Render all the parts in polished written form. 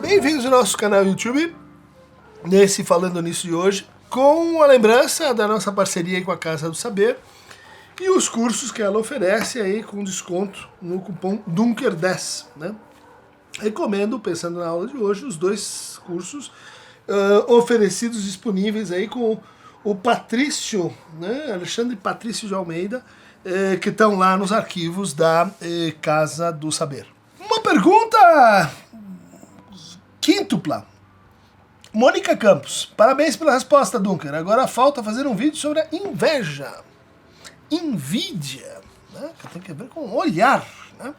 Bem-vindos ao nosso canal YouTube, nesse Falando Nisso de hoje, com a lembrança da nossa parceria aí com a Casa do Saber e os cursos que ela oferece aí com desconto no cupom DUNKER10, né? Recomendo, pensando na aula de hoje, os dois cursos oferecidos, disponíveis aí com o Patrício, né? Alexandre Patrício de Almeida, que estão lá nos arquivos da Casa do Saber. Uma pergunta quíntupla. Mônica Campos, parabéns pela resposta, Dunker. Agora falta fazer um vídeo sobre a inveja. Invídia, né? Que tem a ver com olhar, né?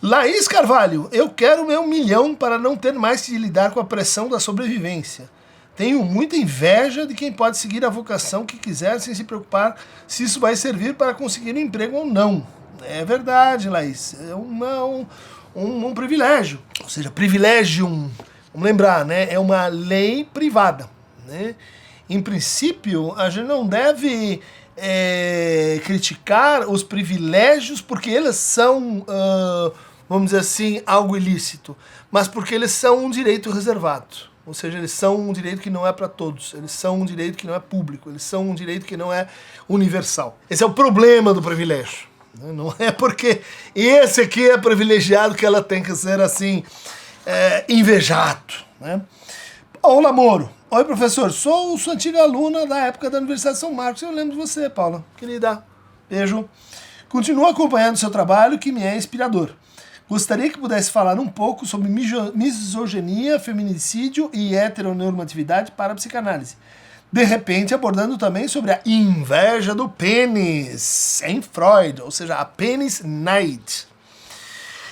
Laís Carvalho, eu quero meu 1 milhão para não ter mais que lidar com a pressão da sobrevivência. Tenho muita inveja de quem pode seguir a vocação que quiser sem se preocupar se isso vai servir para conseguir um emprego ou não. É verdade, Laís. É um privilégio. Ou seja, privilegium, vamos lembrar, né? É uma lei privada, né? Em princípio, a gente não deve criticar os privilégios porque eles são, vamos dizer assim, algo ilícito, mas porque eles são um direito reservado. Ou seja, eles são um direito que não é para todos, eles são um direito que não é público, eles são um direito que não é universal. Esse é o problema do privilégio. Não é porque esse aqui é privilegiado que ela tem que ser assim, invejado, né? Paula Moro. Oi, professor, sou sua antiga aluna da época da Universidade de São Marcos. Eu lembro de você, Paula. Querida, beijo. Continuo acompanhando seu trabalho, que me é inspirador. Gostaria que pudesse falar um pouco sobre misoginia, feminicídio e heteronormatividade para a psicanálise. De repente, abordando também sobre a inveja do pênis em Freud, ou seja, a pênis night.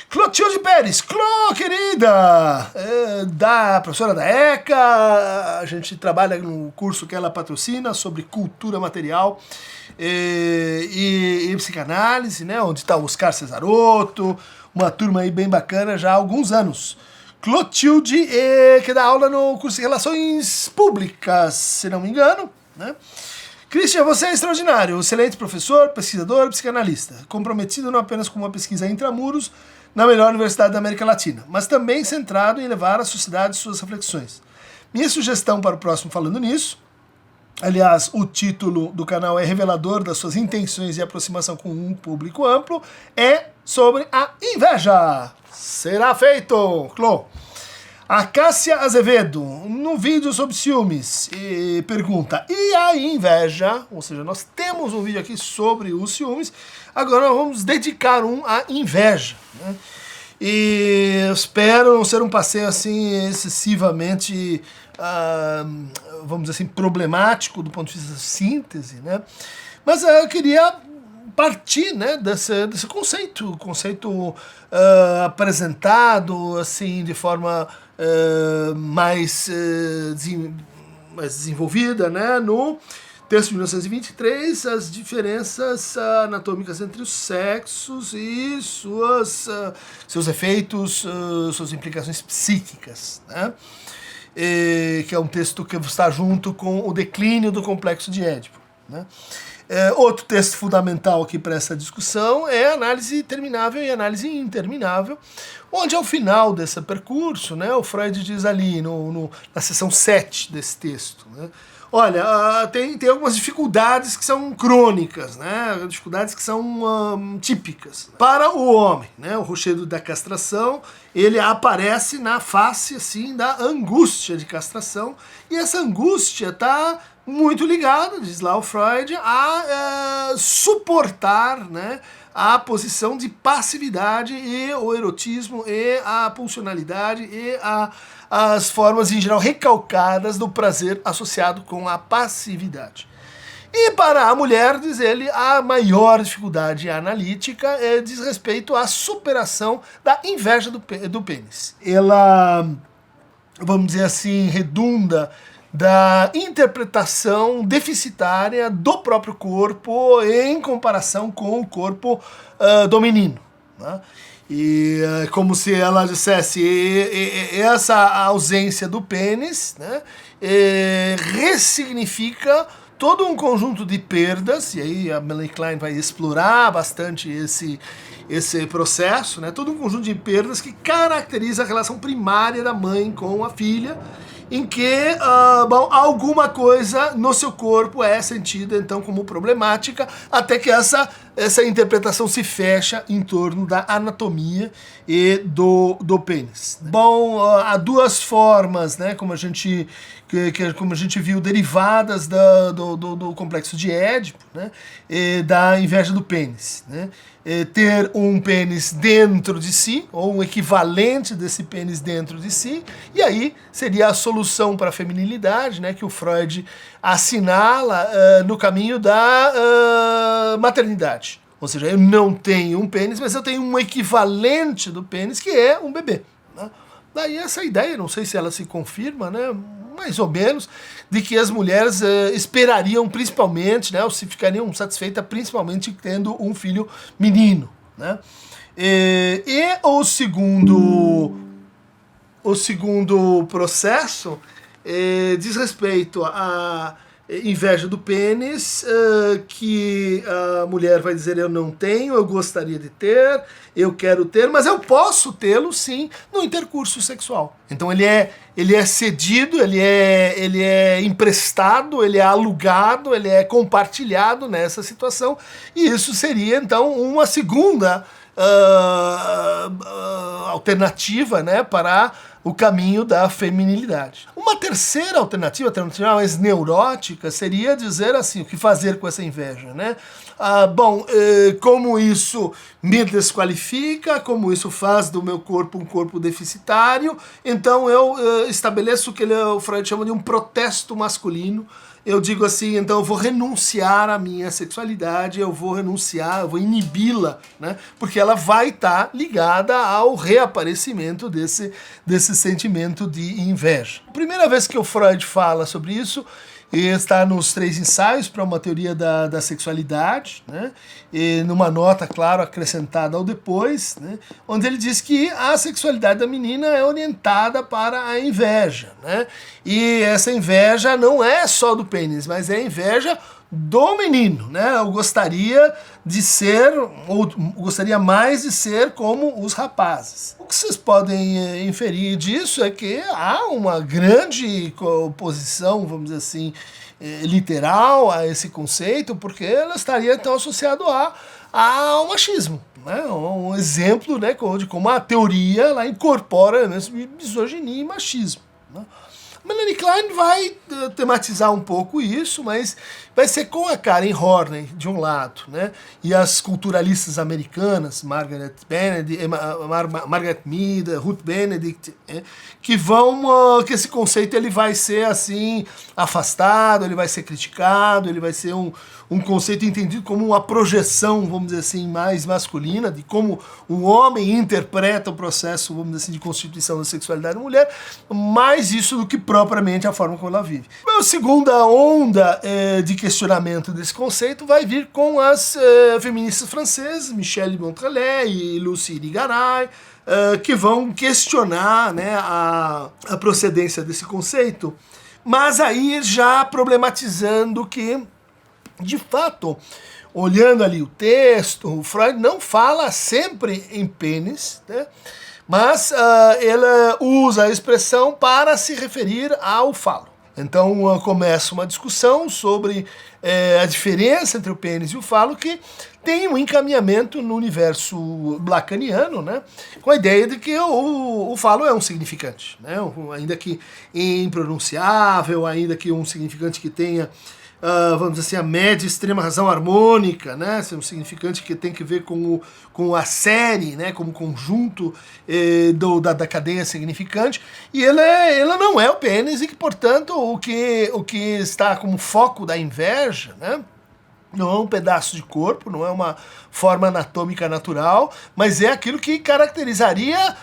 Clotilde Pérez, Clô, querida, da professora da ECA, a gente trabalha no curso que ela patrocina sobre cultura material e psicanálise, né, onde está o Oscar Cesarotto, uma turma aí bem bacana já há alguns anos. Clotilde, que dá aula no curso de Relações Públicas, se não me engano, né? Christian, você é extraordinário, excelente professor, pesquisador, psicanalista, comprometido não apenas com uma pesquisa intramuros na melhor universidade da América Latina, mas também centrado em levar à sociedade suas reflexões. Minha sugestão para o próximo Falando Nisso, aliás, o título do canal é revelador das suas intenções e aproximação com um público amplo, é sobre a inveja. Será feito, Clô. A Cássia Azevedo, no vídeo sobre ciúmes, pergunta, e a inveja? Ou seja, nós temos um vídeo aqui sobre os ciúmes, agora nós vamos dedicar à inveja, né? E eu espero não ser um passeio assim excessivamente, vamos dizer assim, problemático do ponto de vista da síntese, né? Mas eu queria partir, né, desse conceito apresentado assim de forma mais desenvolvida, né, no texto de 1923, as diferenças anatômicas entre os sexos e seus efeitos, suas implicações psíquicas, né? Que é um texto que está junto com o declínio do complexo de Édipo, né? Outro texto fundamental aqui para essa discussão é a análise terminável e análise interminável, onde ao final desse percurso, né, o Freud diz ali na seção 7 desse texto, né, olha, tem algumas dificuldades que são crônicas, né, dificuldades que são típicas. Para o homem, né, o rochedo da castração, ele aparece na face assim, da angústia de castração, e essa angústia está muito ligado, diz lá o Freud, a suportar, né, a posição de passividade e o erotismo e a pulsionalidade e as formas, em geral, recalcadas do prazer associado com a passividade. E para a mulher, diz ele, a maior dificuldade analítica diz respeito à superação da inveja do pênis. Ela, vamos dizer assim, redunda da interpretação deficitária do próprio corpo em comparação com o corpo do menino, né? E como se ela dissesse, essa ausência do pênis, né, ressignifica todo um conjunto de perdas, e aí a Melanie Klein vai explorar bastante esse processo, né? Todo um conjunto de perdas que caracteriza a relação primária da mãe com a filha, em que alguma coisa no seu corpo é sentida então como problemática, até que essa interpretação se fecha em torno da anatomia e do pênis. Bom, há duas formas, né, como a gente viu, derivadas do complexo de Édipo, né, e da inveja do pênis, né? Ter um pênis dentro de si, ou um equivalente desse pênis dentro de si, e aí seria a solução para a feminilidade, né, que o Freud assinala no caminho da maternidade. Ou seja, eu não tenho um pênis, mas eu tenho um equivalente do pênis, que é um bebê, né? Daí essa ideia, não sei se ela se confirma, né, mais ou menos, de que as mulheres esperariam principalmente, né, ou se ficariam satisfeitas principalmente tendo um filho menino, né? E o segundo processo diz respeito à inveja do pênis, que a mulher vai dizer: eu não tenho, eu gostaria de ter, eu quero ter, mas eu posso tê-lo sim no intercurso sexual. Então ele é cedido, ele é emprestado, ele é alugado, ele é compartilhado nessa situação, e isso seria então uma segunda alternativa, né, para o caminho da feminilidade. Uma terceira alternativa mais neurótica, seria dizer assim: o que fazer com essa inveja, né? Como isso me desqualifica, como isso faz do meu corpo um corpo deficitário, então eu estabeleço o que o Freud chama de um protesto masculino. Eu digo assim: então eu vou renunciar à minha sexualidade, eu vou inibi-la, né? Porque ela vai estar ligada ao reaparecimento desse sentimento de inveja. A primeira vez que o Freud fala sobre isso está nos 3 ensaios para uma teoria da sexualidade, né? E numa nota, claro, acrescentada ao depois, né? Onde ele diz que a sexualidade da menina é orientada para a inveja, né? E essa inveja não é só do pênis, mas é a inveja do menino, né? Eu gostaria de ser, ou gostaria mais de ser como os rapazes. O que vocês podem inferir disso é que há uma grande oposição, vamos dizer assim, literal a esse conceito, porque ela estaria então associado ao machismo, né? Um exemplo, né, de como a teoria ela incorpora misoginia e machismo, né? Melanie Klein vai tematizar um pouco isso, mas vai ser com a Karen Horney, de um lado, né? E as culturalistas americanas, Margaret Mead, Ruth Benedict, que esse conceito ele vai ser assim afastado, ele vai ser criticado, ele vai ser um conceito entendido como uma projeção, vamos dizer assim, mais masculina, de como o homem interpreta o processo, vamos dizer assim, de constituição da sexualidade da mulher, mais isso do que propriamente a forma como ela vive. A segunda onda de questionamento desse conceito vai vir com as feministas francesas, Michelle Montrellet e Lucie Irigaray, que vão questionar, né, a procedência desse conceito, mas aí já problematizando que, de fato, olhando ali o texto, o Freud não fala sempre em pênis, né? Mas ela usa a expressão para se referir ao falo. Então começa uma discussão sobre a diferença entre o pênis e o falo, que tem um encaminhamento no universo lacaniano, né, com a ideia de que o falo é um significante, né, ainda que impronunciável, ainda que um significante que tenha vamos dizer assim, a média e extrema razão harmônica, né? Um significante que tem que ver com a série, né? Como conjunto da cadeia significante, e ela não é o pênis, e que, portanto, o que está como foco da inveja, né? Não é um pedaço de corpo, não é uma forma anatômica natural, mas é aquilo que caracterizaria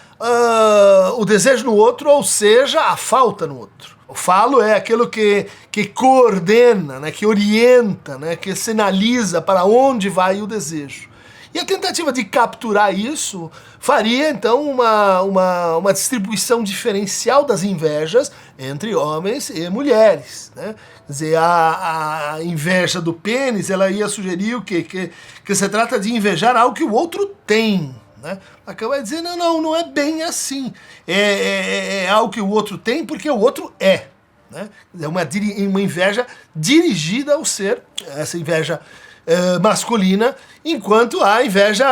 o desejo no outro, ou seja, a falta no outro. O falo é aquilo que coordena, né, que orienta, né, que sinaliza para onde vai o desejo. E a tentativa de capturar isso faria, então, uma distribuição diferencial das invejas entre homens e mulheres, né? Quer dizer, a inveja do pênis, ela ia sugerir o quê? Que se trata de invejar algo que o outro tem, né? Lacan vai dizer, não é bem assim. É algo que o outro tem porque o outro é. Né? É uma inveja dirigida ao ser, essa inveja masculina, enquanto a inveja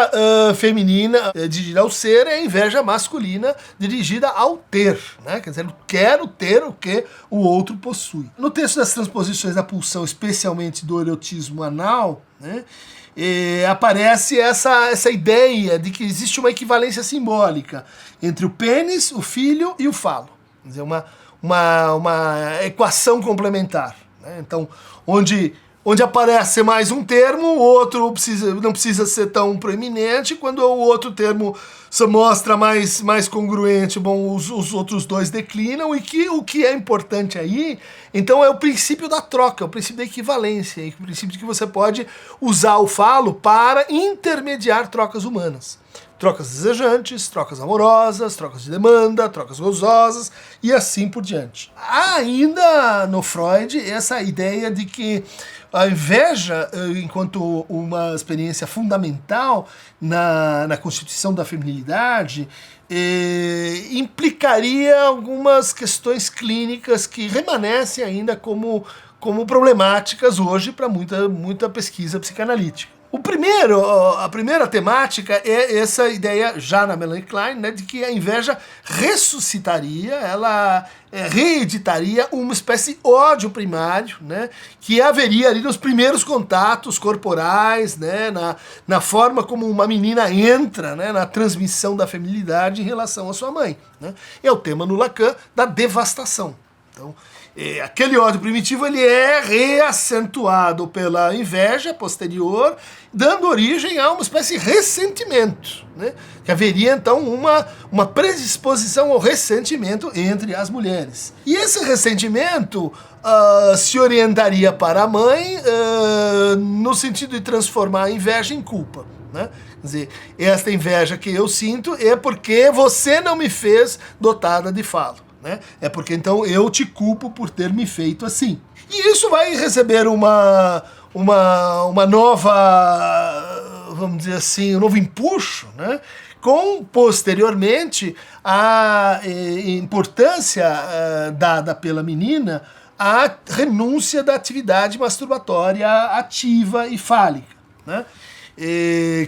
feminina dirigida ao ser é a inveja masculina dirigida ao ter, né? Quer dizer, eu quero ter o que o outro possui. No texto das transposições da pulsão, especialmente do erotismo anal, né, aparece essa ideia de que existe uma equivalência simbólica entre o pênis, o filho e o falo. Quer dizer, uma equação complementar, né? Então, onde aparece mais um termo, o outro não precisa ser tão proeminente, quando o outro termo se mostra mais congruente, bom, os outros dois declinam, e o que é importante aí, então, é o princípio da troca, o princípio da equivalência, o princípio de que você pode usar o falo para intermediar trocas humanas. Trocas desejantes, trocas amorosas, trocas de demanda, trocas gozosas e assim por diante. Há ainda no Freud essa ideia de que a inveja, enquanto uma experiência fundamental na constituição da feminilidade, implicaria algumas questões clínicas que remanescem ainda como problemáticas hoje para muita pesquisa psicanalítica. A primeira temática é essa ideia, já na Melanie Klein, né, de que a inveja ressuscitaria, ela reeditaria uma espécie de ódio primário, né, que haveria ali nos primeiros contatos corporais, né, na forma como uma menina entra, né, na transmissão da feminilidade em relação à sua mãe. Né. É o tema no Lacan da devastação. Então, aquele ódio primitivo ele é reacentuado pela inveja posterior, dando origem a uma espécie de ressentimento, né? Que haveria então uma predisposição ao ressentimento entre as mulheres. E esse ressentimento se orientaria para a mãe no sentido de transformar a inveja em culpa. Né? Quer dizer, esta inveja que eu sinto é porque você não me fez dotada de falo. Né? É porque então eu te culpo por ter me feito assim. E isso vai receber uma nova, vamos dizer assim, um novo empuxo, né? Com posteriormente a importância dada pela menina à renúncia da atividade masturbatória ativa e fálica, né?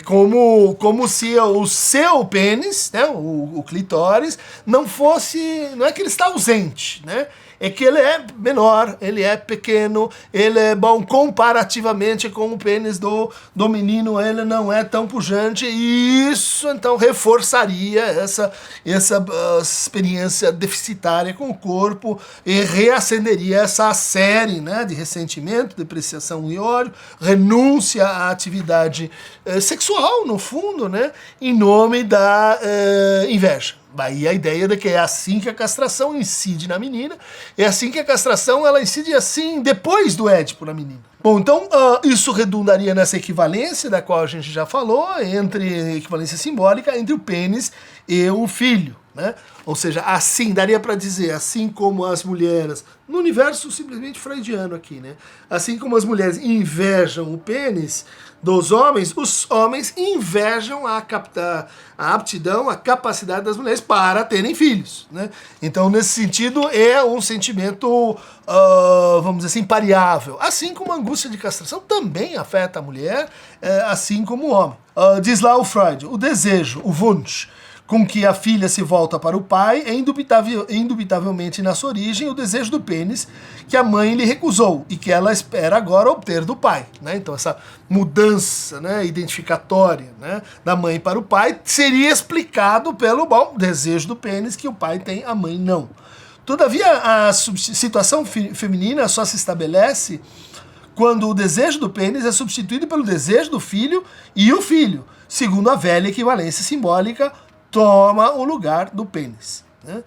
Como se o seu pênis, né, o clitóris, não é que ele está ausente, né? É que ele é menor, ele é pequeno, ele é bom comparativamente com o pênis do menino, ele não é tão pujante, e isso então reforçaria essa experiência deficitária com o corpo e reacenderia essa série, né, de ressentimento, depreciação e ódio, renúncia à atividade sexual, no fundo, né, em nome da inveja. Daí a ideia de que é assim que a castração incide na menina, é assim que a castração ela incide assim depois do Édipo na menina. Bom, então isso redundaria nessa equivalência da qual a gente já falou, equivalência simbólica entre o pênis e o filho, né? Ou seja, assim, daria para dizer, assim como as mulheres, no universo simplesmente freudiano aqui, né? Assim como as mulheres invejam o pênis dos homens, os homens invejam a aptidão, a capacidade das mulheres para terem filhos, né? Então, nesse sentido, é um sentimento, vamos dizer assim, pareável. Assim como a angústia de castração também afeta a mulher, assim como o homem. Diz lá o Freud, o desejo, o Wunsch, com que a filha se volta para o pai é indubitavelmente na sua origem o desejo do pênis que a mãe lhe recusou e que ela espera agora obter do pai. Né? Então essa mudança, né, identificatória, né, da mãe para o pai seria explicado pelo desejo do pênis que o pai tem, a mãe não. Todavia a situação feminina só se estabelece quando o desejo do pênis é substituído pelo desejo do filho e o filho, segundo a velha equivalência simbólica, toma o lugar do pênis. Né?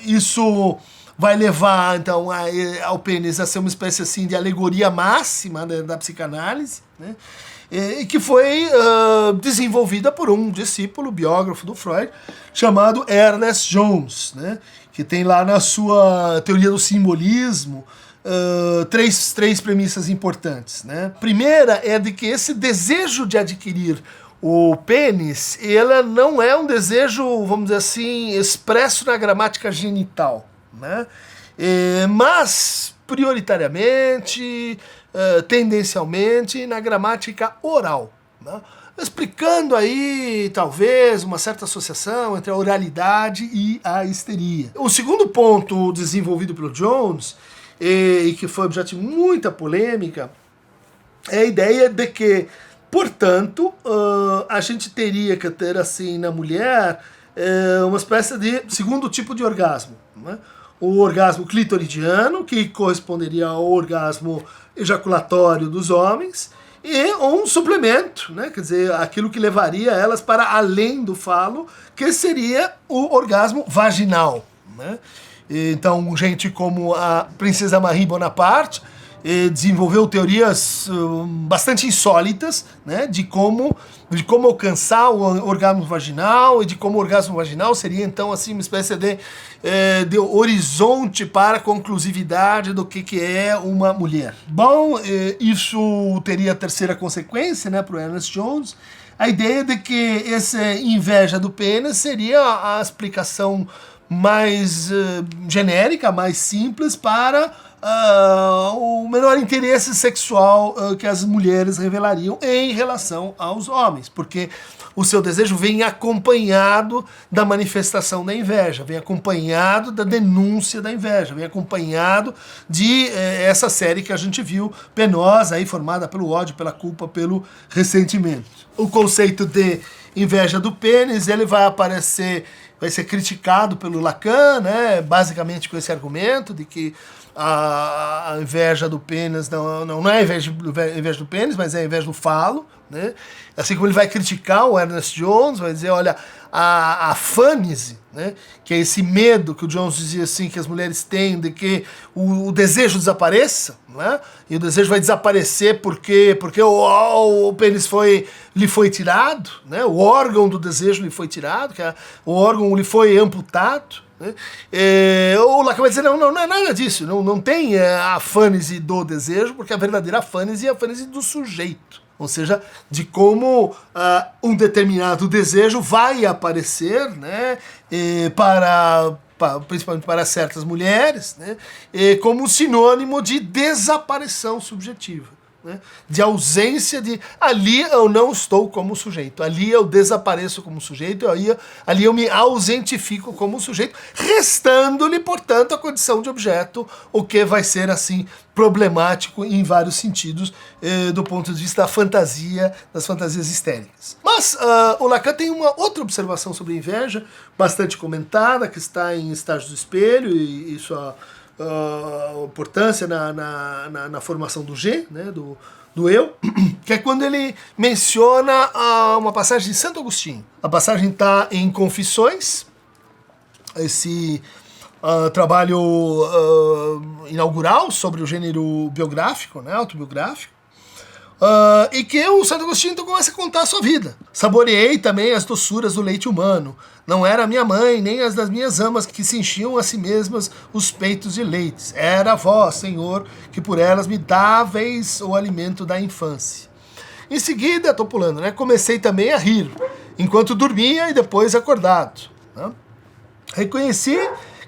Isso vai levar, então, ao pênis a ser uma espécie, assim, de alegoria máxima, né, da psicanálise, né? E que foi desenvolvida por um discípulo, biógrafo do Freud, chamado Ernest Jones, né? Que tem lá na sua teoria do simbolismo três premissas importantes, né? Primeira é de que esse desejo de adquirir o pênis, ela não é um desejo, vamos dizer assim, expresso na gramática genital, né? Mas prioritariamente, tendencialmente, na gramática oral, né? Explicando aí, talvez, uma certa associação entre a oralidade e a histeria. O segundo ponto desenvolvido pelo Jones, e que foi objeto de muita polêmica, é a ideia de que, portanto, a gente teria que ter, assim, na mulher, uma espécie de segundo tipo de orgasmo, né? O orgasmo clitoridiano, que corresponderia ao orgasmo ejaculatório dos homens, e um suplemento, né? Quer dizer, aquilo que levaria elas para além do falo, que seria o orgasmo vaginal, né? Então, gente como a princesa Marie Bonaparte desenvolveu teorias bastante insólitas, né, de como alcançar o orgasmo vaginal, e de como o orgasmo vaginal seria, então, assim, uma espécie de horizonte para a conclusividade do que é uma mulher. Bom, isso teria a terceira consequência, né, para o Ernest Jones, a ideia de que essa inveja do pênis seria a explicação mais genérica, mais simples para o menor interesse sexual que as mulheres revelariam em relação aos homens, porque o seu desejo vem acompanhado da manifestação da inveja, vem acompanhado da denúncia da inveja, vem acompanhado de essa série que a gente viu, penosa, aí, formada pelo ódio, pela culpa, pelo ressentimento. O conceito de inveja do pênis, ele vai ser criticado pelo Lacan, né, basicamente com esse argumento de que a inveja do pênis não é a inveja do pênis, mas é a inveja do falo, né? Assim como ele vai criticar o Ernest Jones, vai dizer, olha, a fânise, né, que é esse medo que o Jones dizia assim, que as mulheres têm de que o desejo desapareça, né? E o desejo vai desaparecer porque o pênis lhe foi tirado, né? O órgão do desejo lhe foi tirado, o órgão lhe foi amputado, né? O Lacan vai dizer, não é nada disso, não tem a fânise do desejo, porque a verdadeira fânise é a fânise do sujeito. Ou seja, de como um determinado desejo vai aparecer, né, principalmente para certas mulheres, né, como sinônimo de desaparição subjetiva, né, de ausência de... Ali eu não estou como sujeito, ali eu desapareço como sujeito, ali eu me ausentifico como sujeito, restando-lhe, portanto, a condição de objeto, o que vai ser, assim, problemático em vários sentidos, do ponto de vista da fantasia, das fantasias histéricas. Mas o Lacan tem uma outra observação sobre a inveja, bastante comentada, que está em Estágios do Espelho e sua importância na formação do G, né, do eu, que é quando ele menciona uma passagem de Santo Agostinho. A passagem está em Confissões, esse trabalho inaugural sobre o gênero biográfico, né, autobiográfico, e que o Santo Agostinho então começa a contar a sua vida. Saboreei também as doçuras do leite humano. Não era minha mãe, nem as das minhas amas que se enchiam a si mesmas os peitos de leites. Era vós, Senhor, que por elas me dáveis o alimento da infância. Em seguida, estou pulando, né? Comecei também a rir, enquanto dormia e depois acordado, né? Reconheci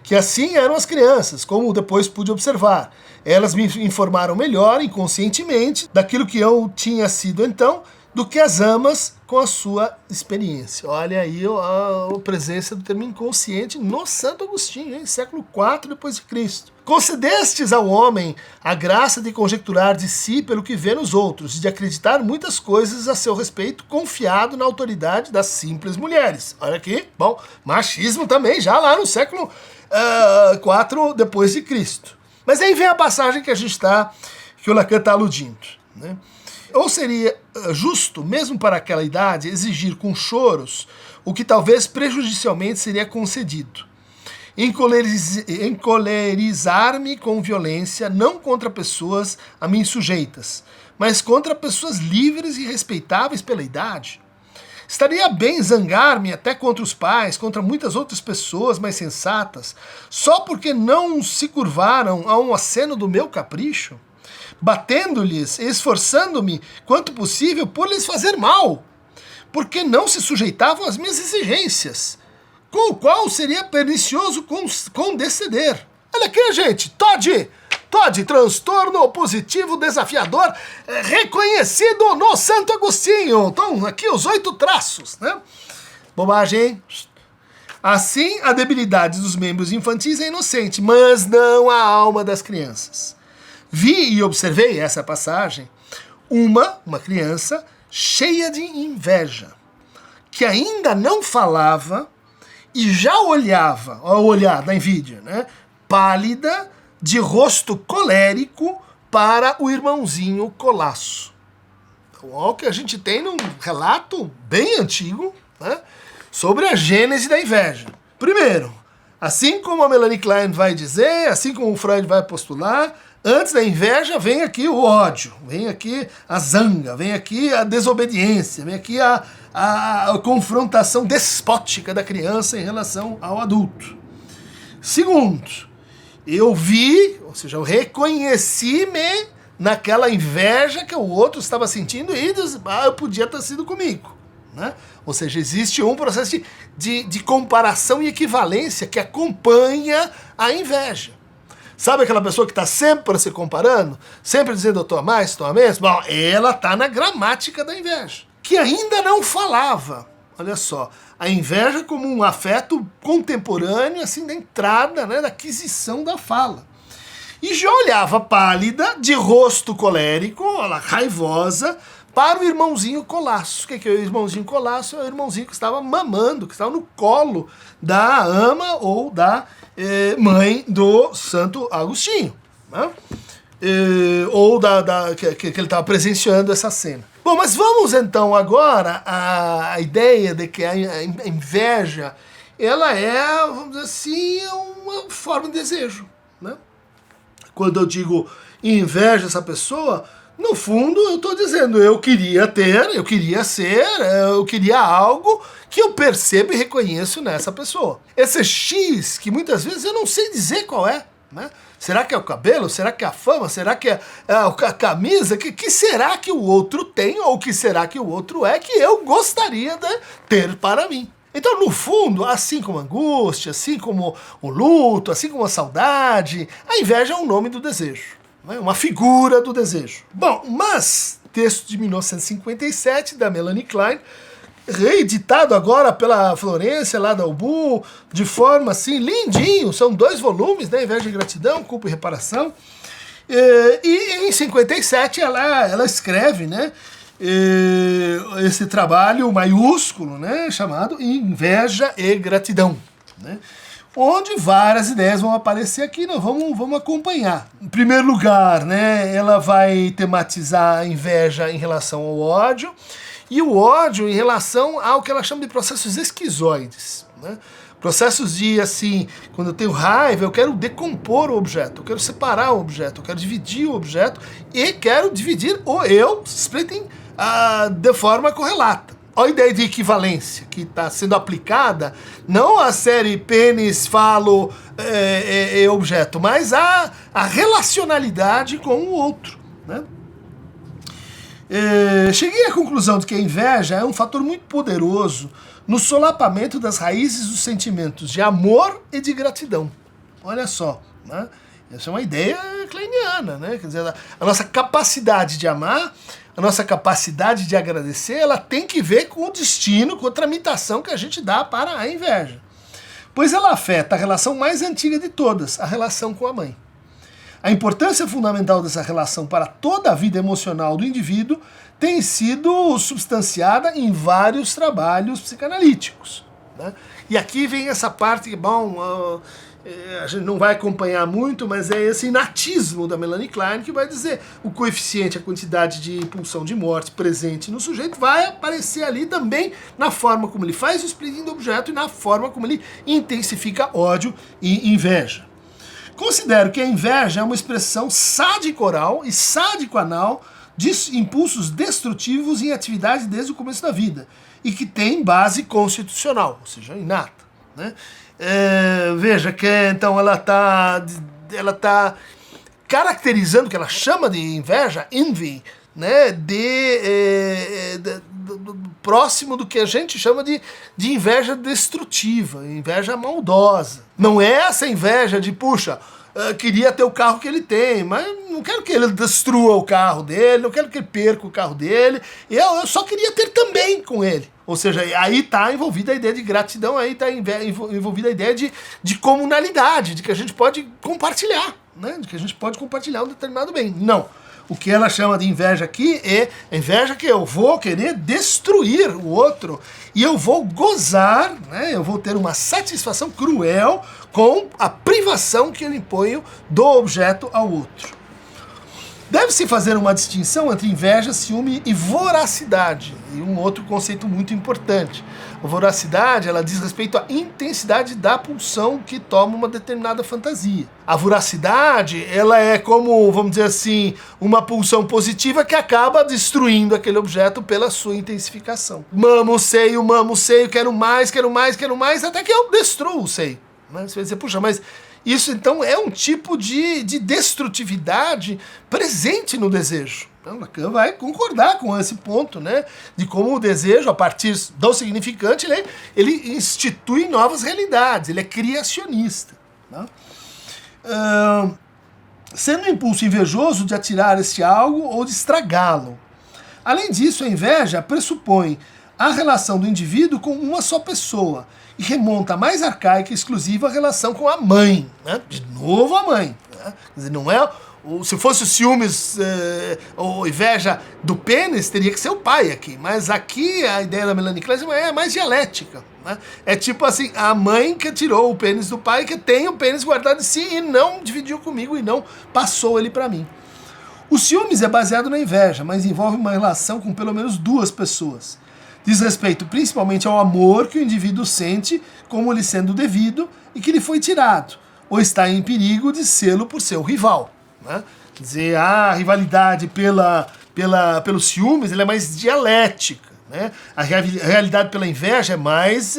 que assim eram as crianças, como depois pude observar. Elas me informaram melhor, inconscientemente, daquilo que eu tinha sido então, do que as amas com a sua experiência. Olha aí a presença do termo inconsciente no Santo Agostinho, hein? Século IV depois de Cristo. Concedestes ao homem a graça de conjecturar de si pelo que vê nos outros, e de acreditar muitas coisas a seu respeito, confiado na autoridade das simples mulheres. Olha aqui, bom, machismo também já lá no século IV depois de Cristo. Mas aí vem a passagem que o Lacan está aludindo, né? Ou seria justo, mesmo para aquela idade, exigir com choros o que talvez prejudicialmente seria concedido. encolerizar-me com violência, não contra pessoas a mim sujeitas, mas contra pessoas livres e respeitáveis pela idade. Estaria bem zangar-me até contra os pais, contra muitas outras pessoas mais sensatas, só porque não se curvaram a um aceno do meu capricho, batendo-lhes e esforçando-me, quanto possível, por lhes fazer mal, porque não se sujeitavam às minhas exigências, com o qual seria pernicioso condescender. Olha aqui, gente, Todd, transtorno positivo desafiador, reconhecido no Santo Agostinho. Então, aqui os 8 traços, né? Bobagem, hein? Assim, a debilidade dos membros infantis é inocente, mas não a alma das crianças. Vi e observei essa passagem, uma criança cheia de inveja, que ainda não falava e já olhava, ao olhar da envidia, né? Pálida, de rosto colérico, para o irmãozinho Colasso. Então, olha o que a gente tem num relato bem antigo, né, sobre a gênese da inveja. Primeiro, assim como a Melanie Klein vai dizer, assim como o Freud vai postular, antes da inveja vem aqui o ódio, vem aqui a zanga, vem aqui a desobediência, vem aqui a confrontação despótica da criança em relação ao adulto. Segundo, eu vi, ou seja, eu reconheci-me naquela inveja que o outro estava sentindo e disse, eu podia ter sido comigo. Né? Ou seja, existe um processo de comparação e equivalência que acompanha a inveja. Sabe aquela pessoa que está sempre se comparando? Sempre dizendo eu estou a mais, estou a menos? Bom, ela está na gramática da inveja. Que ainda não falava. Olha só, a inveja como um afeto contemporâneo, assim, da entrada, né, da aquisição da fala. E já olhava pálida, de rosto colérico, raivosa, para o irmãozinho Colasso. O que é o irmãozinho Colasso? É o irmãozinho que estava mamando, que estava no colo da ama ou da mãe do Santo Agostinho. Né? Ou que ele estava presenciando essa cena. Bom, mas vamos então agora à ideia de que a inveja, ela é, vamos dizer assim, uma forma de desejo. Né? Quando eu digo inveja essa pessoa, no fundo eu estou dizendo eu queria ter, eu queria ser, eu queria algo que eu percebo e reconheço nessa pessoa. Esse X que muitas vezes eu não sei dizer qual é. Né? Será que é o cabelo? Será que é a fama? Será que é a camisa? Que será que o outro tem ou que será que o outro é que eu gostaria de ter para mim? Então, no fundo, assim como a angústia, assim como o luto, assim como a saudade, a inveja é um nome do desejo, né? Uma figura do desejo. Bom, mas, texto de 1957, da Melanie Klein, reeditado agora pela Florência, lá da UBU, de forma assim, lindinho, são 2 volumes, né, Inveja e Gratidão, Culpa e Reparação, e em 57 ela escreve, né, esse trabalho maiúsculo, né, chamado Inveja e Gratidão, né, onde várias ideias vão aparecer aqui, nós vamos acompanhar. Em primeiro lugar, né, ela vai tematizar a inveja em relação ao ódio, e o ódio em relação ao que ela chama de processos esquizoides. Né? Processos de, assim, quando eu tenho raiva, eu quero decompor o objeto, eu quero separar o objeto, eu quero dividir o objeto e quero dividir o eu, splitting, de forma correlata. Olha a ideia de equivalência que está sendo aplicada, não a série pênis, falo e objeto, mas a relacionalidade com o outro. Né? Cheguei à conclusão de que a inveja é um fator muito poderoso no solapamento das raízes dos sentimentos de amor e de gratidão. Olha só, né? Essa é uma ideia kleiniana, né? Quer dizer, a nossa capacidade de amar, a nossa capacidade de agradecer, ela tem que ver com o destino, com a tramitação que a gente dá para a inveja. Pois ela afeta a relação mais antiga de todas, a relação com a mãe. A importância fundamental dessa relação para toda a vida emocional do indivíduo tem sido substanciada em vários trabalhos psicanalíticos. Né? E aqui vem essa parte, bom, a gente não vai acompanhar muito, mas é esse inatismo da Melanie Klein que vai dizer o coeficiente, a quantidade de pulsão de morte presente no sujeito vai aparecer ali também na forma como ele faz o splitting do objeto e na forma como ele intensifica ódio e inveja. Considero que a inveja é uma expressão sádico-oral e sádico-anal de impulsos destrutivos em atividade desde o começo da vida e que tem base constitucional, ou seja, inata, né? Veja que então ela tá caracterizando o que ela chama de inveja, envy, né, próximo do que a gente chama de inveja destrutiva, inveja maldosa. Não é essa inveja de, puxa, queria ter o carro que ele tem, mas não quero que ele destrua o carro dele, não quero que ele perca o carro dele, eu só queria ter também com ele. Ou seja, aí está envolvida a ideia de gratidão, aí está envolvida a ideia de comunalidade, de que a gente pode compartilhar, né? De que a gente pode compartilhar um determinado bem. Não. O que ela chama de inveja aqui é a inveja que eu vou querer destruir o outro e eu vou gozar, né? Eu vou ter uma satisfação cruel com a privação que eu imponho do objeto ao outro. Deve-se fazer uma distinção entre inveja, ciúme e voracidade, e um outro conceito muito importante. A voracidade, ela diz respeito à intensidade da pulsão que toma uma determinada fantasia. A voracidade, ela é como, vamos dizer assim, uma pulsão positiva que acaba destruindo aquele objeto pela sua intensificação. Mamo o seio, quero mais, até que eu destruo o seio. Você vai dizer, puxa, mas isso então é um tipo de destrutividade presente no desejo. Então Lacan vai concordar com esse ponto, né, de como o desejo, a partir do significante, ele institui novas realidades, ele é criacionista. Né? Sendo um impulso invejoso de atirar este algo ou de estragá-lo. Além disso, a inveja pressupõe a relação do indivíduo com uma só pessoa, e remonta a mais arcaica e exclusiva relação com a mãe, né? De novo a mãe, né? Quer dizer, não é, se fosse o ciúmes ou inveja do pênis, teria que ser o pai aqui, mas aqui a ideia da Melanie Klein é mais dialética, né? É tipo assim, a mãe que tirou o pênis do pai, que tem o pênis guardado em si e não dividiu comigo e não passou ele para mim. O ciúmes é baseado na inveja, mas envolve uma relação com pelo menos duas pessoas. Diz respeito principalmente ao amor que o indivíduo sente como lhe sendo devido e que lhe foi tirado, ou está em perigo de sê-lo por seu rival. Né? Quer dizer, a rivalidade pelos ciúmes ela é mais dialética. Né? A realidade pela inveja é mais,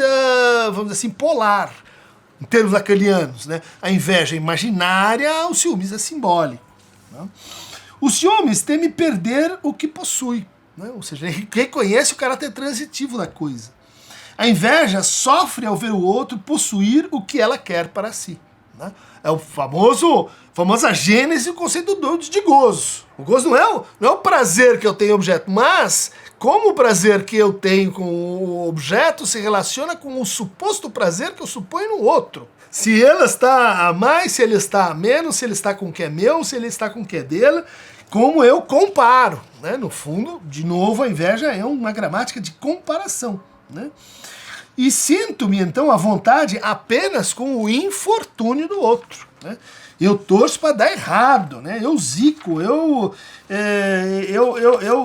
vamos dizer assim, polar, em termos lacanianos. Né? A inveja é imaginária, o ciúmes é simbólico. Né? O ciúmes teme perder o que possui. Né? Ou seja, ele reconhece o caráter transitivo da coisa. A inveja sofre ao ver o outro possuir o que ela quer para si. Né? É o famosa gênese do conceito de gozo. O gozo não é o prazer que eu tenho no objeto, mas como o prazer que eu tenho com o objeto se relaciona com o suposto prazer que eu suponho no outro. Se ele está a mais, se ele está a menos, se ele está com o que é meu, se ele está com o que é dele, como eu comparo, né? No fundo, de novo, a inveja é uma gramática de comparação, né? E sinto-me, então, à vontade apenas com o infortúnio do outro, né? Eu torço para dar errado, né? Eu zico, eu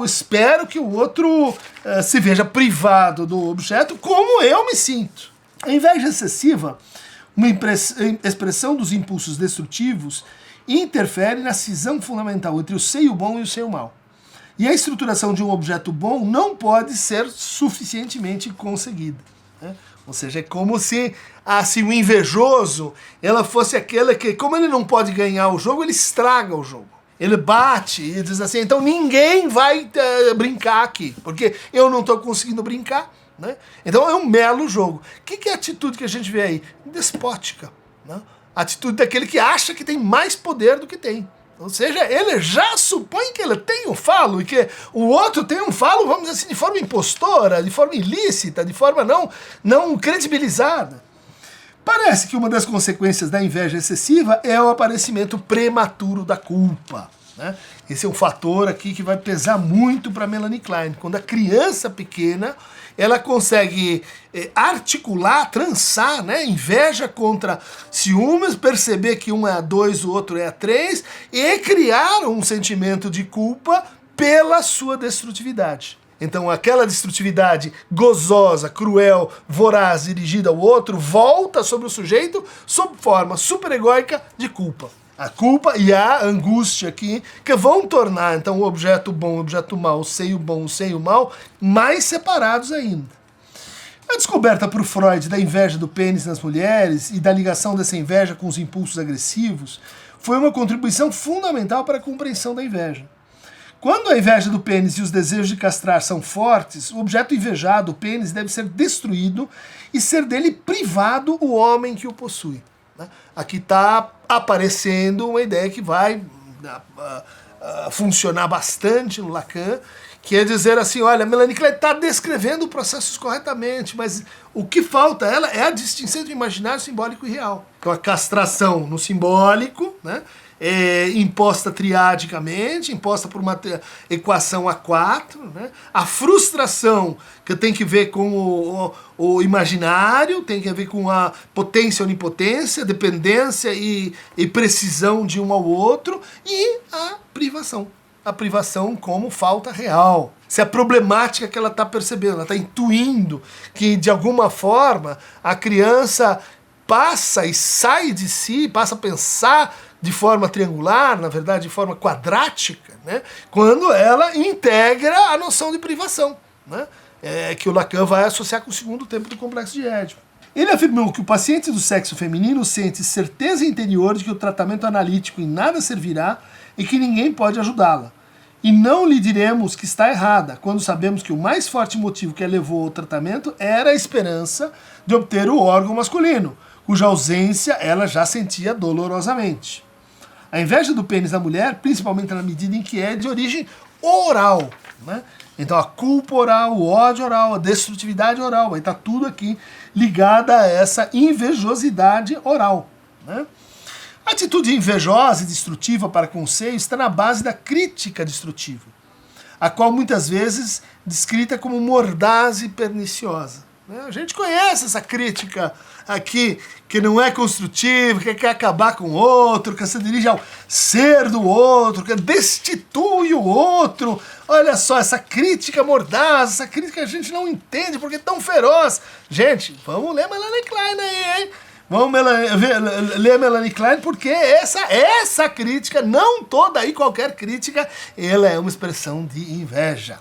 espero que o outro se veja privado do objeto como eu me sinto. A inveja excessiva, uma expressão dos impulsos destrutivos, interfere na cisão fundamental entre o seio bom e o seio mau. E a estruturação de um objeto bom não pode ser suficientemente conseguida. Né? Ou seja, é como se o invejoso ela fosse aquele que, como ele não pode ganhar o jogo, ele estraga o jogo. Ele bate e diz assim, então ninguém vai brincar aqui, porque eu não estou conseguindo brincar. Né? Então é um belo jogo. O que é a atitude que a gente vê aí? Despótica. Né? A atitude daquele que acha que tem mais poder do que tem. Ou seja, ele já supõe que ele tem um falo e que o outro tem um falo, vamos dizer assim, de forma impostora, de forma ilícita, de forma não credibilizada. Parece que uma das consequências da inveja excessiva é o aparecimento prematuro da culpa. né? Esse é um fator aqui que vai pesar muito para Melanie Klein. Quando a criança pequena, ela consegue articular, trançar, né? Inveja contra ciúmes, perceber que um é a 2, o outro é a 3, e criar um sentimento de culpa pela sua destrutividade. Então aquela destrutividade gozosa, cruel, voraz, dirigida ao outro, volta sobre o sujeito sob forma superegóica de culpa. A culpa e a angústia aqui, que vão tornar então o objeto bom, o objeto mau, o seio bom, o seio mau, mais separados ainda. A descoberta por Freud da inveja do pênis nas mulheres e da ligação dessa inveja com os impulsos agressivos foi uma contribuição fundamental para a compreensão da inveja. Quando a inveja do pênis e os desejos de castrar são fortes, o objeto invejado, o pênis, deve ser destruído e ser dele privado o homem que o possui. Aqui está aparecendo uma ideia que vai funcionar bastante no Lacan, que é dizer assim, olha, Melanie Klein está descrevendo processos corretamente, mas o que falta a ela é a distinção entre o imaginário, simbólico e real. Então a castração no simbólico, né, é imposta triadicamente, imposta por uma equação A4, né? A frustração, que tem que ver com o imaginário, tem que ver com a potência e onipotência, dependência e precisão de um ao outro, e a privação como falta real. Essa é a problemática que ela está percebendo, ela está intuindo que de alguma forma a criança passa e sai de si, passa a pensar de forma triangular, na verdade de forma quadrática, né? Quando ela integra a noção de privação, né? Que o Lacan vai associar com o segundo tempo do complexo de Édipo. Ele afirmou que o paciente do sexo feminino sente certeza interior de que o tratamento analítico em nada servirá e que ninguém pode ajudá-la. E não lhe diremos que está errada, quando sabemos que o mais forte motivo que a levou ao tratamento era a esperança de obter o órgão masculino, cuja ausência ela já sentia dolorosamente. A inveja do pênis da mulher, principalmente na medida em que é de origem oral, né? Então a culpa oral, o ódio oral, a destrutividade oral, aí está tudo aqui ligado a essa invejosidade oral, né? A atitude invejosa e destrutiva para com o seio está na base da crítica destrutiva, a qual muitas vezes descrita como mordaz e perniciosa. A gente conhece essa crítica aqui, que não é construtiva, que quer acabar com o outro, que se dirige ao ser do outro, que destitui o outro. Olha só, essa crítica mordaz, essa crítica que a gente não entende porque é tão feroz. Gente, vamos ler Melanie Klein aí, hein? Vamos ler Melanie Klein, porque essa crítica, não toda aí qualquer crítica, ela é uma expressão de inveja.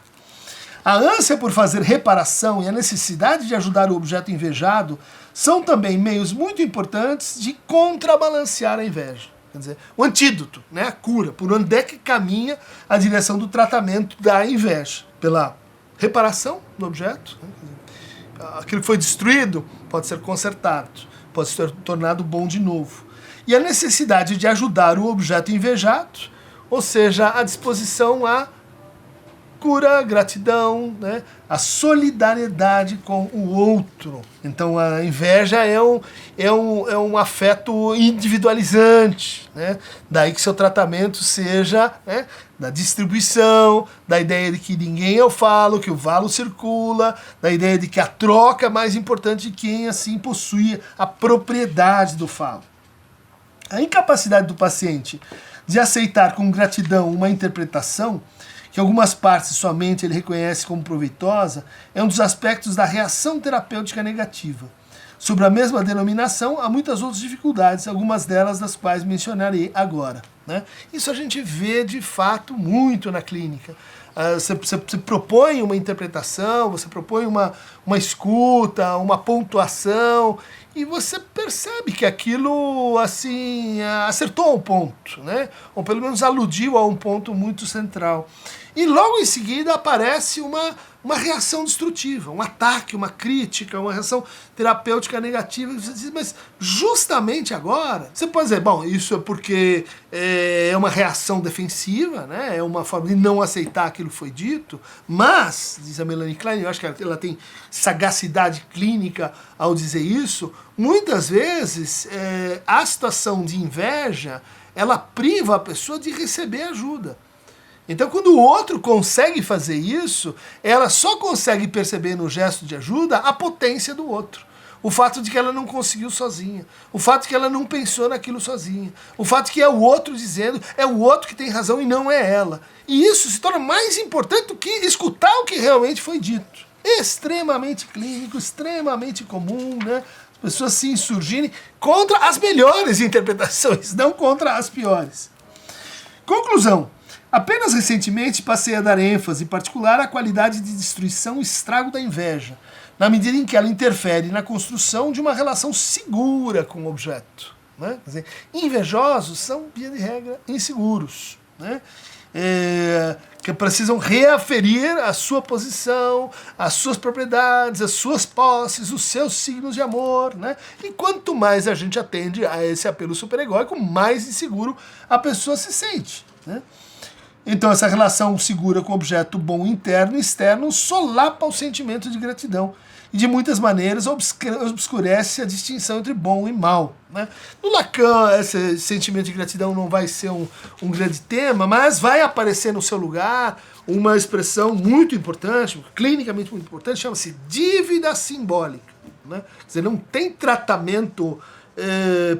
A ânsia por fazer reparação e a necessidade de ajudar o objeto invejado são também meios muito importantes de contrabalancear a inveja. Quer dizer, o antídoto, né, a cura, por onde é que caminha a direção do tratamento da inveja. Pela reparação do objeto, né, aquilo que foi destruído pode ser consertado, pode ser tornado bom de novo. E a necessidade de ajudar o objeto invejado, ou seja, a disposição a cura, gratidão, né? A solidariedade com o outro. Então a inveja é um afeto individualizante, né? Daí que seu tratamento seja, né, da distribuição, da ideia de que ninguém eu falo, que o valo circula, da ideia de que a troca é mais importante de quem assim possui a propriedade do falo. A incapacidade do paciente de aceitar com gratidão uma interpretação que algumas partes somente ele reconhece como proveitosa, é um dos aspectos da reação terapêutica negativa. Sobre a mesma denominação, há muitas outras dificuldades, algumas delas das quais mencionarei agora, né? Isso a gente vê de fato muito na clínica. Você propõe uma interpretação, você propõe uma escuta, uma pontuação, e você percebe que aquilo assim acertou um ponto, né? Ou pelo menos aludiu a um ponto muito central. E logo em seguida aparece uma reação destrutiva, um ataque, uma crítica, uma reação terapêutica negativa. Você diz, mas justamente agora, você pode dizer, bom, isso é porque é uma reação defensiva, né? É uma forma de não aceitar aquilo que foi dito, mas, diz a Melanie Klein, eu acho que ela tem sagacidade clínica ao dizer isso, muitas vezes a situação de inveja ela priva a pessoa de receber ajuda. Então, quando o outro consegue fazer isso, ela só consegue perceber no gesto de ajuda a potência do outro. O fato de que ela não conseguiu sozinha. O fato de que ela não pensou naquilo sozinha. O fato de que é o outro dizendo, é o outro que tem razão e não é ela. E isso se torna mais importante do que escutar o que realmente foi dito. Extremamente clínico, extremamente comum, né? As pessoas se insurgirem contra as melhores interpretações, não contra as piores. Conclusão. Apenas recentemente passei a dar ênfase particular à qualidade de destruição e estrago da inveja, na medida em que ela interfere na construção de uma relação segura com o objeto. Né? Quer dizer, invejosos são, via de regra, inseguros. Né? Que precisam reaferir a sua posição, as suas propriedades, as suas posses, os seus signos de amor. Né? E quanto mais a gente atende a esse apelo superegóico, mais inseguro a pessoa se sente. Né? Então essa relação segura com o objeto bom interno e externo solapa o sentimento de gratidão e de muitas maneiras obscurece a distinção entre bom e mal. Né? No Lacan, esse sentimento de gratidão não vai ser um grande tema, mas vai aparecer no seu lugar uma expressão muito importante, clinicamente muito importante, chama-se dívida simbólica. Né? Quer dizer, não tem tratamento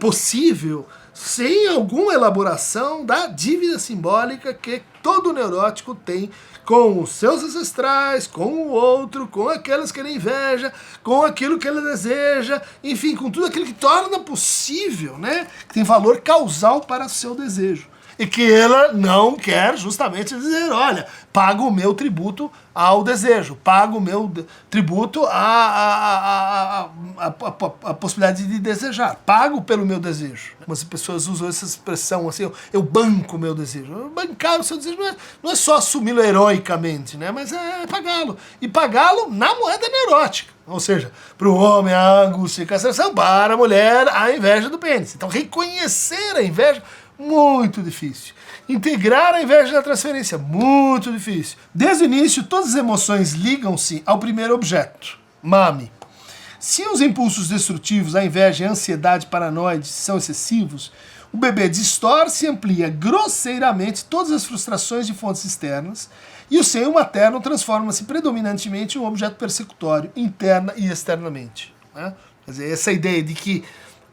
possível sem alguma elaboração da dívida simbólica que todo neurótico tem com os seus ancestrais, com o outro, com aqueles que ele inveja, com aquilo que ele deseja, enfim, com tudo aquilo que torna possível, né, que tem valor causal para o seu desejo. E que ela não quer justamente dizer, olha, pago o meu tributo ao desejo, pago o meu tributo à possibilidade de desejar, pago pelo meu desejo. Mas as pessoas usam essa expressão assim, eu banco o meu desejo. Bancar o seu desejo não é só assumi-lo heroicamente, né? Mas é pagá-lo. E pagá-lo na moeda neurótica. Ou seja, para o homem a angústia e castração, para a mulher a inveja do pênis. Então reconhecer a inveja, muito difícil. Integrar a inveja na transferência, muito difícil. Desde o início, todas as emoções ligam-se ao primeiro objeto, mame. Se os impulsos destrutivos, a inveja e a ansiedade paranoide são excessivos, o bebê distorce e amplia grosseiramente todas as frustrações de fontes externas e o seio materno transforma-se predominantemente em um objeto persecutório, interna e externamente. Né? Quer dizer, essa ideia de que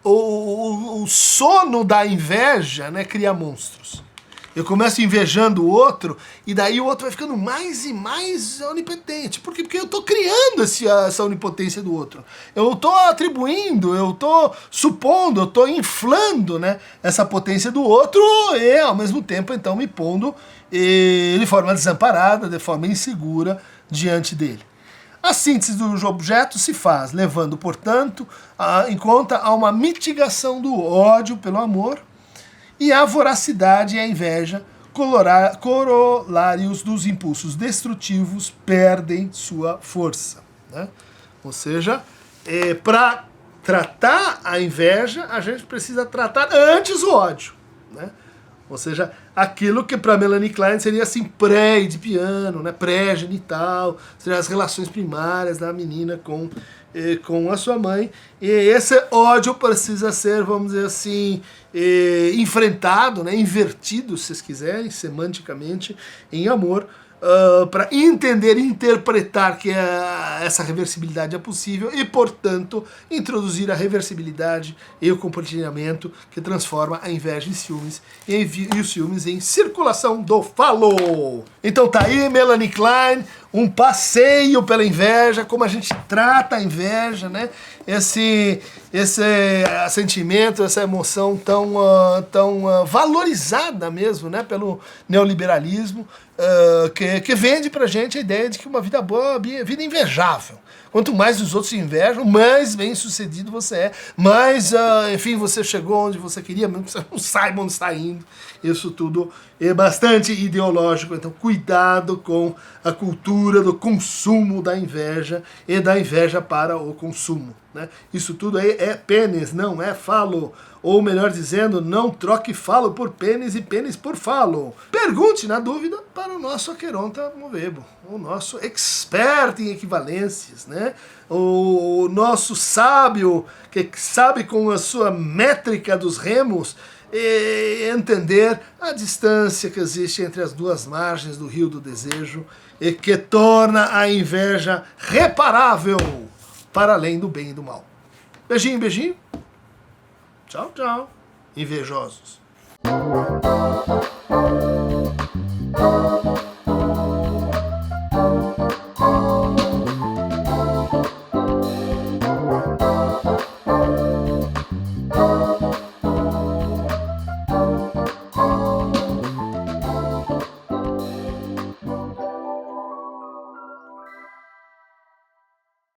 o sono da inveja, né, cria monstros. Eu começo invejando o outro, e daí o outro vai ficando mais e mais onipotente. Por quê? Porque eu estou criando essa onipotência do outro. Eu estou atribuindo, eu estou supondo, eu estou inflando, né, essa potência do outro e, ao mesmo tempo, então, me pondo de forma desamparada, de forma insegura diante dele. A síntese dos objetos se faz levando, portanto, em conta a uma mitigação do ódio pelo amor e a voracidade e a inveja, corolários dos impulsos destrutivos, perdem sua força. Né? Ou seja, para tratar a inveja, a gente precisa tratar antes o ódio. Né? Ou seja, aquilo que para Melanie Klein seria assim pré-edipiano, né, pré-genital, seriam as relações primárias da menina com a sua mãe. E esse ódio precisa ser, vamos dizer assim, enfrentado, né, invertido, se vocês quiserem, semanticamente, em amor, para entender e interpretar que essa reversibilidade é possível e, portanto, introduzir a reversibilidade e o compartilhamento que transforma a inveja em ciúmes e os ciúmes em circulação do falo. Então tá aí, Melanie Klein, um passeio pela inveja, como a gente trata a inveja, né? Esse sentimento, essa emoção tão valorizada mesmo, né, pelo neoliberalismo, que vende pra gente a ideia de que uma vida boa é uma vida invejável. Quanto mais os outros se invejam, mais bem sucedido você é, mais, enfim, você chegou onde você queria, mesmo que você não saiba onde está indo. Isso tudo é bastante ideológico, então cuidado com a cultura do consumo da inveja e da inveja para o consumo. Né? Isso tudo aí é pênis, não é falo. Ou melhor dizendo, não troque falo por pênis e pênis por falo. Pergunte, na dúvida, para o nosso Aqueronta Movebo, o nosso expert em equivalências, né? O nosso sábio, que sabe com a sua métrica dos remos, e entender a distância que existe entre as duas margens do rio do desejo e que torna a inveja reparável para além do bem e do mal. Beijinho, beijinho. Tchau, tchau. Invejosos.